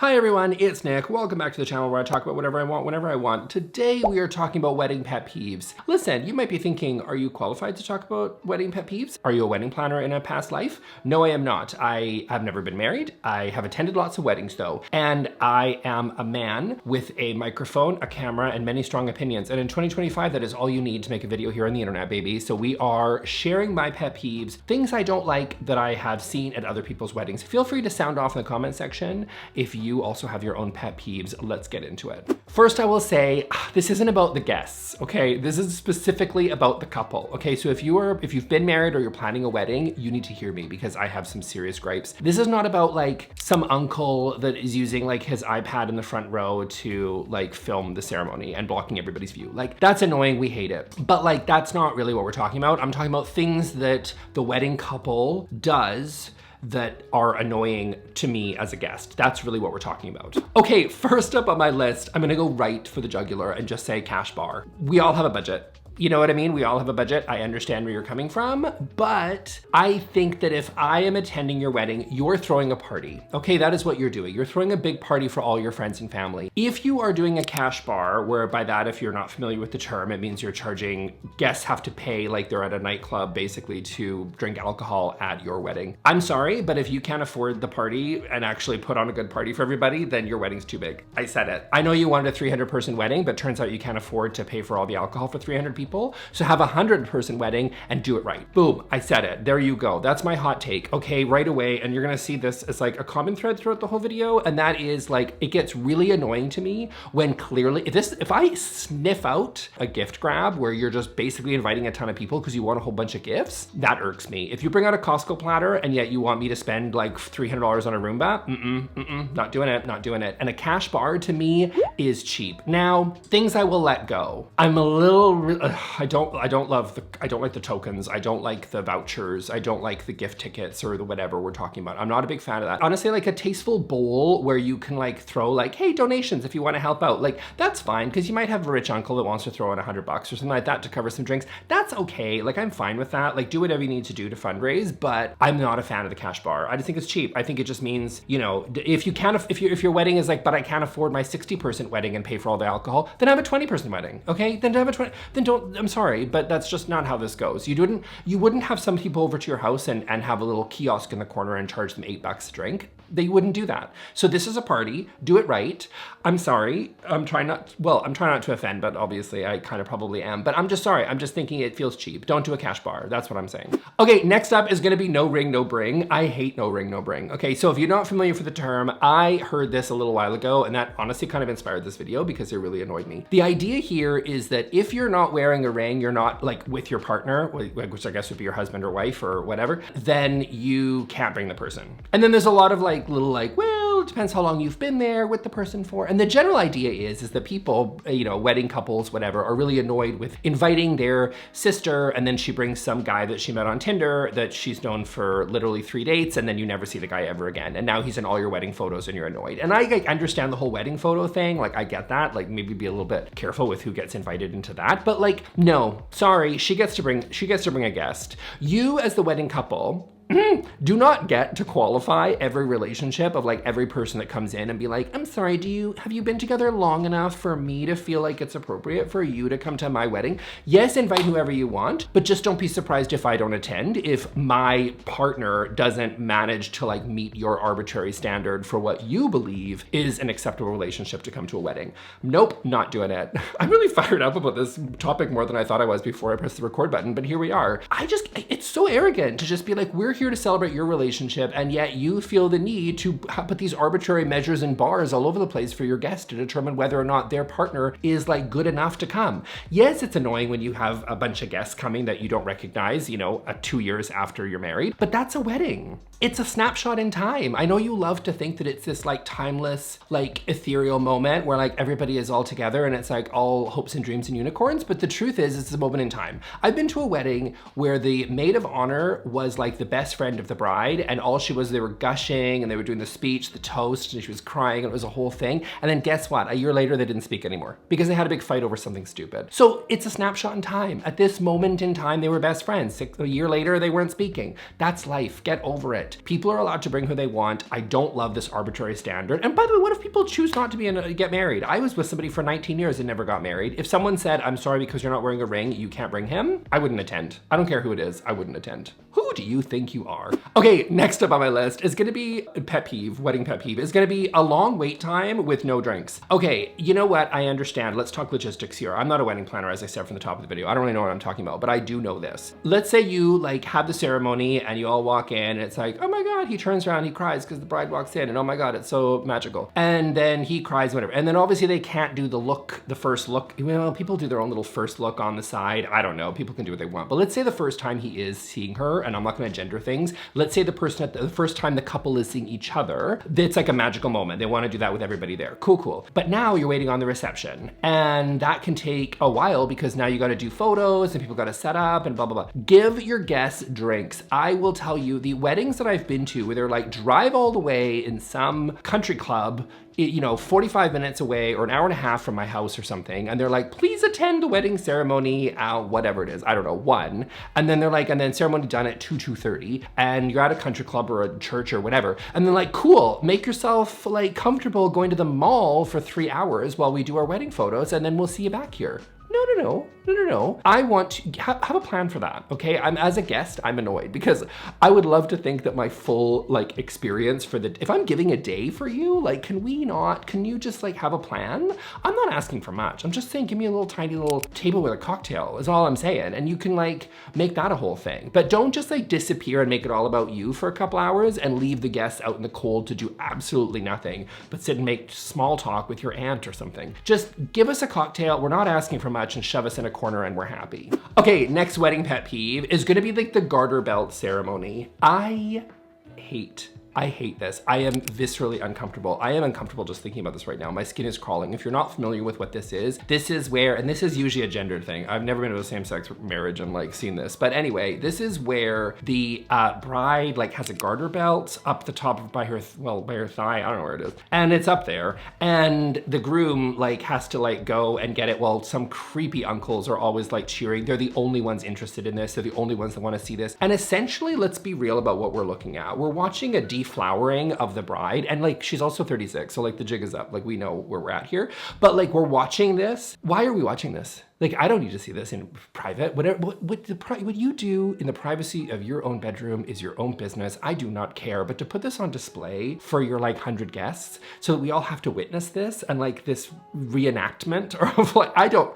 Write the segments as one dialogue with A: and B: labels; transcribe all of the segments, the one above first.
A: Hi everyone, it's Nick. Welcome back to the channel where I talk about whatever I want, whenever I want. Today we are talking about wedding pet peeves. Listen, you might be thinking, are you qualified to talk about wedding pet peeves? Are you a wedding planner in a past life? No, I am not. I have never been married. I have attended lots of weddings though. And I am a man with a microphone, a camera, and many strong opinions. And in 2025, that is all you need to make a video here on the internet, baby. So we are sharing my pet peeves, things I don't like that I have seen at other people's weddings. Feel free to sound off in the comment section if you also have your own pet peeves. Let's get into it. First, I will say, this isn't about the guests, okay? This is specifically about the couple, okay? So if you've been married or you're planning a wedding, you need to hear me because I have some serious gripes. This is not about like some uncle that is using like his iPad in the front row to like film the ceremony and blocking everybody's view. Like that's annoying, we hate it. But like, that's not really what we're talking about. I'm talking about things that the wedding couple does that are annoying to me as a guest. That's really what we're talking about. Okay, first up on my list, I'm gonna go right for the jugular and just say cash bar. We all have a budget. You know what I mean? We all have a budget. I understand where you're coming from, but I think that if I am attending your wedding, you're throwing a party. Okay, that is what you're doing. You're throwing a big party for all your friends and family. If you are doing a cash bar, where by that, if you're not familiar with the term, it means you're charging, guests have to pay like they're at a nightclub basically to drink alcohol at your wedding. I'm sorry, but if you can't afford the party and actually put on a good party for everybody, then your wedding's too big. I said it. I know you wanted a 300-person wedding, but turns out you can't afford to pay for all the alcohol for 300 people. So have a 100-person wedding and do it right. Boom, I said it. There you go. That's my hot take. Okay, right away. And you're gonna see this as like a common thread throughout the whole video. And that is like, it gets really annoying to me when clearly, if I sniff out a gift grab where you're just basically inviting a ton of people because you want a whole bunch of gifts, that irks me. If you bring out a Costco platter and yet you want me to spend like $300 on a Roomba, not doing it, not doing it. And a cash bar to me is cheap. Now, things I will let go. I'm a little, I don't like the tokens. I don't like the vouchers. I don't like the gift tickets or the whatever we're talking about. I'm not a big fan of that. Honestly, like a tasteful bowl where you can like throw like, hey, donations if you want to help out. Like that's fine because you might have a rich uncle that wants to throw in $100 or something like that to cover some drinks. That's okay. Like I'm fine with that. Like do whatever you need to do to fundraise, but I'm not a fan of the cash bar. I just think it's cheap. I think it just means, you know, if your wedding is like, but I can't afford my 60-person wedding and pay for all the alcohol, then have a 20-person wedding. Okay, then have a 20. Then don't. I'm sorry, but that's just not how this goes. You wouldn't have some people over to your house and have a little kiosk in the corner and charge them $8 a drink. They wouldn't do that. So this is a party, do it right. I'm sorry, I'm trying not to offend, but obviously I kind of probably am, but I'm just sorry. I'm just thinking it feels cheap. Don't do a cash bar, that's what I'm saying. Okay, next up is gonna be no ring, no bring. I hate no ring, no bring. Okay, so if you're not familiar with the term, I heard this a little while ago and that honestly kind of inspired this video because it really annoyed me. The idea here is that if you're not wearing a ring, you're not like with your partner, which I guess would be your husband or wife or whatever, then you can't bring the person. And then there's a lot of like little like, well, it depends how long you've been there with the person for. And the general idea is that people, you know, wedding couples, whatever, are really annoyed with inviting their sister and then she brings some guy that she met on Tinder that she's known for literally 3 dates and then you never see the guy ever again. And now he's in all your wedding photos and you're annoyed. And I understand the whole wedding photo thing. Like I get that, like maybe be a little bit careful with who gets invited into that. But like, no, sorry, she gets to bring a guest. You as the wedding couple, do not get to qualify every relationship of like every person that comes in and be like, I'm sorry, have you been together long enough for me to feel like it's appropriate for you to come to my wedding? Yes, invite whoever you want, but just don't be surprised if I don't attend, if my partner doesn't manage to like meet your arbitrary standard for what you believe is an acceptable relationship to come to a wedding. Nope, not doing it. I'm really fired up about this topic more than I thought I was before I pressed the record button, but here we are. It's so arrogant to just be like, we're here to celebrate your relationship, and yet you feel the need to put these arbitrary measures and bars all over the place for your guests to determine whether or not their partner is like good enough to come. Yes, it's annoying when you have a bunch of guests coming that you don't recognize, you know, 2 years after you're married, but that's a wedding. It's a snapshot in time. I know you love to think that it's this like timeless, like ethereal moment where like everybody is all together and it's like all hopes and dreams and unicorns, but the truth is it's a moment in time. I've been to a wedding where the maid of honor was like the best best friend of the bride, and all she was, they were gushing and they were doing the speech, the toast, and she was crying, and it was a whole thing. And then guess what? A year later, they didn't speak anymore because they had a big fight over something stupid. So it's a snapshot in time. At this moment in time, they were best friends. A year later, they weren't speaking. That's life. Get over it. People are allowed to bring who they want. I don't love this arbitrary standard. And by the way, what if people choose not to get married? I was with somebody for 19 years and never got married. If someone said, I'm sorry, because you're not wearing a ring, you can't bring him, I wouldn't attend. I don't care who it is, I wouldn't attend. Who do you think you are? Okay, next up on my list is gonna be pet peeve, wedding pet peeve, is gonna be a long wait time with no drinks. Okay, you know what, I understand. Let's talk logistics here. I'm not a wedding planner, as I said from the top of the video. I don't really know what I'm talking about, but I do know this. Let's say you like have the ceremony and you all walk in and it's like, oh my God, he turns around, he cries because the bride walks in and oh my God, it's so magical. And then he cries, whatever. And then obviously they can't do the first look. Well, people do their own little first look on the side. I don't know, people can do what they want. But let's say the first time he is seeing her, and I'm not gonna gender things. Let's say the first time the couple is seeing each other, it's like a magical moment. They wanna do that with everybody there. Cool. But now you're waiting on the reception. And that can take a while because now you gotta do photos and people gotta set up and blah, blah, blah. Give your guests drinks. I will tell you, the weddings that I've been to where they're like, drive all the way in some country club, 45 minutes away or an hour and a half from my house or something. And they're like, please attend the wedding ceremony, whatever it is, I don't know, 1. And then they're like, and then ceremony done at 2:30, and you're at a country club or a church or whatever. And they're like, cool, make yourself like comfortable going to the mall for 3 hours while we do our wedding photos, and then we'll see you back here. No. I want to have a plan for that, okay? As a guest, I'm annoyed because I would love to think that my full like experience if I'm giving a day for you, like, can you just like have a plan? I'm not asking for much. I'm just saying, give me a little tiny little table with a cocktail is all I'm saying. And you can like make that a whole thing. But don't just like disappear and make it all about you for a couple hours and leave the guests out in the cold to do absolutely nothing, but sit and make small talk with your aunt or something. Just give us a cocktail. We're not asking for much, and shove us in a corner and we're happy. Okay, next wedding pet peeve is gonna be like the Garter Belt ceremony. I hate this. I am viscerally uncomfortable. I am uncomfortable just thinking about this right now. My skin is crawling. If you're not familiar with what this is where, and this is usually a gendered thing. I've never been to a same-sex marriage and like seen this. But anyway, this is where the bride like has a garter belt up the top by her thigh. I don't know where it is. And it's up there. And the groom like has to like go and get it while some creepy uncles are always like cheering. They're the only ones interested in this. They're the only ones that want to see this. And essentially, let's be real about what we're looking at. We're watching a deflowering of the bride, and like she's also 36, so like the jig is up, like we know where we're at here, but like we're watching this. Why are we watching this? Like, I don't need to see this in private. What you do in the privacy of your own bedroom is your own business. I do not care. But to put this on display for your like 100 guests so that we all have to witness this and like this reenactment of like, I don't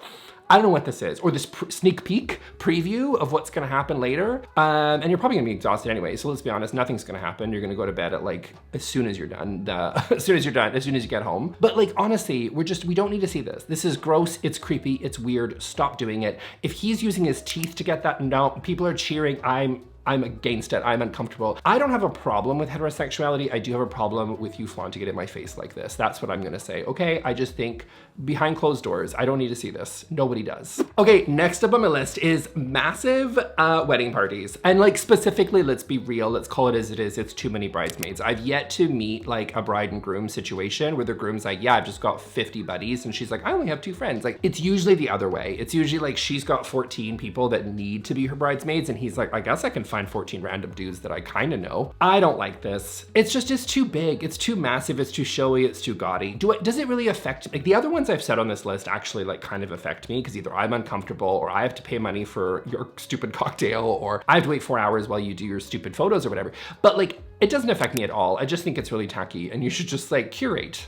A: know what this is, or this sneak peek preview of what's gonna happen later. And you're probably gonna be exhausted anyway, so let's be honest, nothing's gonna happen. You're gonna go to bed at like, as soon as you're done, as soon as you get home. But like, honestly, we don't need to see this. This is gross, it's creepy, it's weird, stop doing it. If he's using his teeth to get that, no, people are cheering, I'm against it, I'm uncomfortable. I don't have a problem with heterosexuality. I do have a problem with you flaunting it in my face like this. That's what I'm gonna say, okay? I just think behind closed doors, I don't need to see this. Nobody does. Okay, next up on my list is massive wedding parties. And like specifically, let's be real, let's call it as it is, it's too many bridesmaids. I've yet to meet like a bride and groom situation where the groom's like, yeah, I've just got 50 buddies. And she's like, I only have 2 friends. Like, it's usually the other way. It's usually like she's got 14 people that need to be her bridesmaids. And he's like, I guess I can find 14 random dudes that I kind of know. I don't like this. It's too big. It's too massive. It's too showy. It's too gaudy. Does it really affect, like the other ones I've said on this list actually like kind of affect me because either I'm uncomfortable or I have to pay money for your stupid cocktail or I have to wait 4 hours while you do your stupid photos or whatever. But like, it doesn't affect me at all. I just think it's really tacky and you should just like curate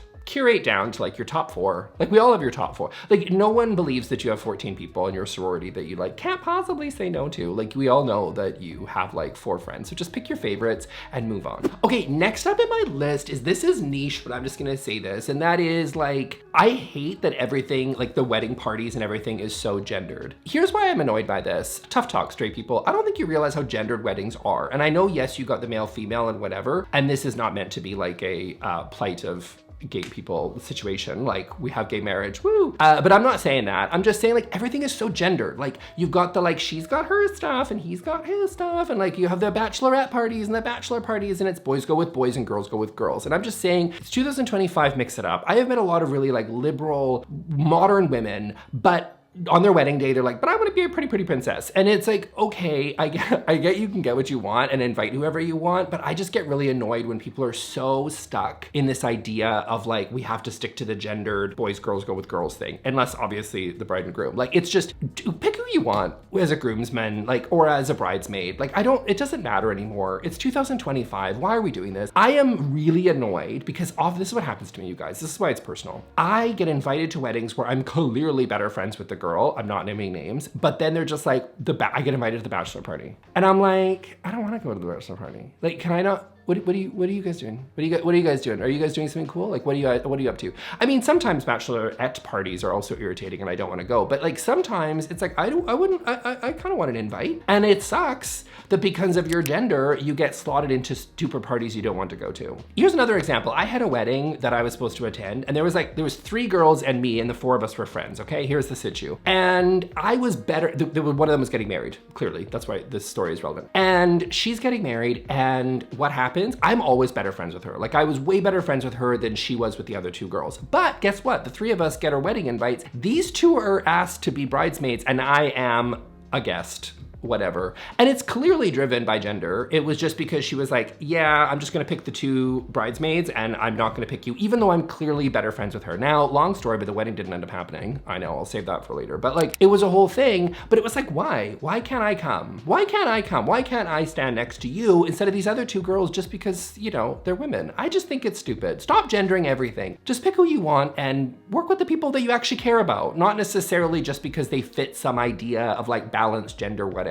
A: down to like your top 4. Like we all have your top 4. Like no one believes that you have 14 people in your sorority that you like can't possibly say no to. Like we all know that you have like 4 friends. So just pick your favorites and move on. Okay, next up in my list this is niche, but I'm just gonna say this. And that is like, I hate that everything, like the wedding parties and everything is so gendered. Here's why I'm annoyed by this. Tough talk, straight people. I don't think you realize how gendered weddings are. And I know, yes, you got the male, female and whatever. And this is not meant to be like a plight of gay people situation. Like, we have gay marriage, woo. But I'm not saying that. I'm just saying, like, everything is so gendered. Like, you've got the, like, she's got her stuff and he's got his stuff. And like, you have the bachelorette parties and the bachelor parties, and it's boys go with boys and girls go with girls. And I'm just saying, it's 2025, mix it up. I have met a lot of really like liberal, modern women, but on their wedding day, they're like, but I want to be a pretty princess. And it's like, okay, I get you can get what you want and invite whoever you want, but I just get really annoyed when people are so stuck in this idea of like, we have to stick to the gendered boys, girls go with girls thing. Unless obviously the bride and groom. Like, it's just, pick who you want as a groomsman, like, or as a bridesmaid. Like, it doesn't matter anymore. It's 2025. Why are we doing this? I am really annoyed because this is what happens to me, you guys. This is why it's personal. I get invited to weddings where I'm clearly better friends with the girl. I'm not naming names, but then they're just like, I get invited to the bachelor party. And I'm like, I don't want to go to the bachelor party. Like, can I not? What are you guys doing? What are you guys doing? Are you guys doing something cool? Like, what are you up to? I mean, sometimes bachelorette parties are also irritating and I don't want to go, but like sometimes it's like, I kind of want an invite. And it sucks that because of your gender, you get slotted into stupid parties you don't want to go to. Here's another example. I had a wedding that I was supposed to attend, and there was 3 girls and me, and the 4 of us were friends, okay? Here's the situ. And I was better, one of them was getting married, clearly. That's why this story is relevant. And she's getting married, and what happens? I'm always better friends with her. Like, I was way better friends with her than she was with the other 2 girls. But guess what? The 3 of us get our wedding invites. These 2 are asked to be bridesmaids, and I am a guest. Whatever. And it's clearly driven by gender. It was just because she was like, yeah, I'm just gonna pick the 2 bridesmaids and I'm not gonna pick you, even though I'm clearly better friends with her. Now, long story, but the wedding didn't end up happening. I know, I'll save that for later. But like, it was a whole thing, but it was like, why? Why can't I come? Why can't I come? Why can't I stand next to you instead of these other 2 girls just because, you know, they're women? I just think it's stupid. Stop gendering everything. Just pick who you want and work with the people that you actually care about, not necessarily just because they fit some idea of like balanced gender, whatever.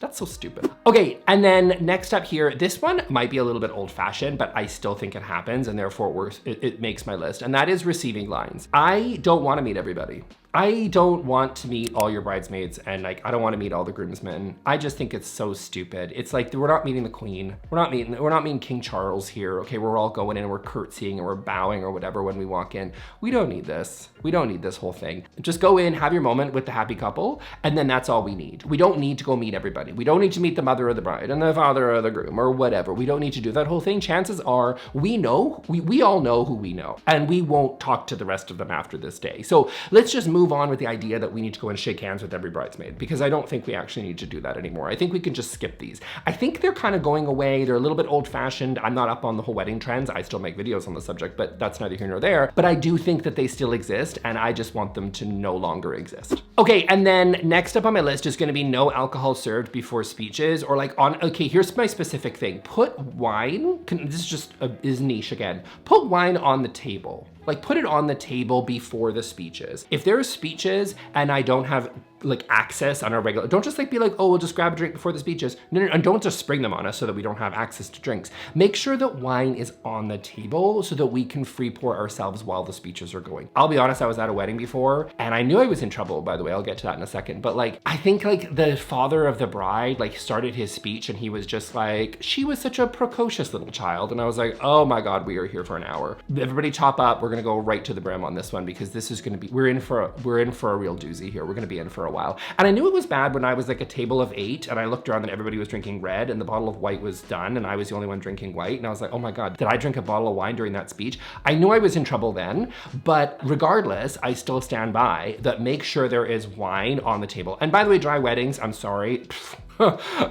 A: That's so stupid. Okay, and then next up here, this one might be a little bit old fashioned, but I still think it happens and therefore it makes my list. And that is receiving lines. I don't want to meet everybody. I don't want to meet all your bridesmaids and like, I don't want to meet all the groomsmen. I just think it's so stupid. It's like, we're not meeting the queen. We're not meeting King Charles here. Okay, we're all going in and we're curtsying and we're bowing or whatever when we walk in. We don't need this. We don't need this whole thing. Just go in, have your moment with the happy couple, and then that's all we need. We don't need to go meet everybody. We don't need to meet the mother of the bride and the father of the groom or whatever. We don't need to do that whole thing. Chances are we all know who we know, and we won't talk to the rest of them after this day. So let's just move on with the idea that we need to go and shake hands with every bridesmaid, because I don't think we actually need to do that anymore. I think we can just skip these. I think they're kind of going away. They're a little bit old fashioned. I'm not up on the whole wedding trends. I still make videos on the subject, but that's neither here nor there. But I do think that they still exist, and I just want them to no longer exist. Okay, and then next up on my list is gonna be no alcohol served before speeches, or like okay, here's my specific thing. Put wine, this is just is niche again. Put wine on the table. Like, put it on the table before the speeches. If there are speeches and I don't have like access on a regular, don't just like be like, oh, we'll just grab a drink before the speeches. No, and don't just spring them on us so that we don't have access to drinks. Make sure that wine is on the table so that we can free pour ourselves while the speeches are going. I'll be honest, I was at a wedding before and I knew I was in trouble, by the way. I'll get to that in a second. But like, I think like the father of the bride like started his speech and he was just like, she was such a precocious little child. And I was like, oh my God, we are here for an hour. Everybody top up. We're gonna go right to the brim on this one because this is gonna be, we're in for a real doozy here. We're gonna be in for a while. And I knew it was bad when I was like a table of 8 and I looked around and everybody was drinking red and the bottle of white was done and I was the only one drinking white. And I was like, oh my God, did I drink a bottle of wine during that speech? I knew I was in trouble then, but regardless, I still stand by that. Make sure there is wine on the table. And by the way, dry weddings, I'm sorry.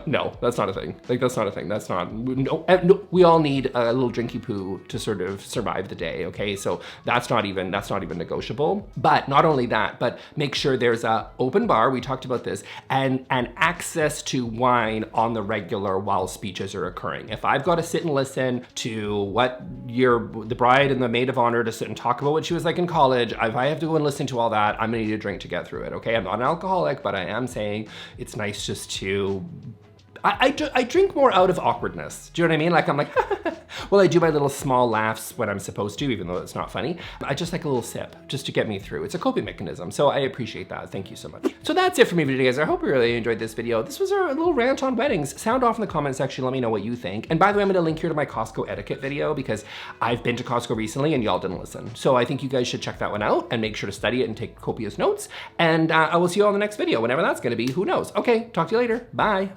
A: No, that's not a thing. Like, that's not a thing. That's not, no, we all need a little drinky poo to sort of survive the day, okay? So that's not even negotiable. But not only that, but make sure there's a open bar, we talked about this, and access to wine on the regular while speeches are occurring. If I've got to sit and listen to what the bride and the maid of honor to sit and talk about what she was like in college, if I have to go and listen to all that, I'm gonna need a drink to get through it, okay? I'm not an alcoholic, but I am saying it's nice just to I drink more out of awkwardness. Do you know what I mean? Like I'm like, well, I do my little small laughs when I'm supposed to, even though it's not funny. I just like a little sip just to get me through. It's a coping mechanism. So I appreciate that. Thank you so much. So that's it for me today, guys. I hope you really enjoyed this video. This was our little rant on weddings. Sound off in the comment section. Let me know what you think. And by the way, I'm going to link here to my Costco etiquette video because I've been to Costco recently and y'all didn't listen. So I think you guys should check that one out and make sure to study it and take copious notes. And I will see you all in the next video, whenever that's going to be. Who knows? Okay, talk to you later. Bye.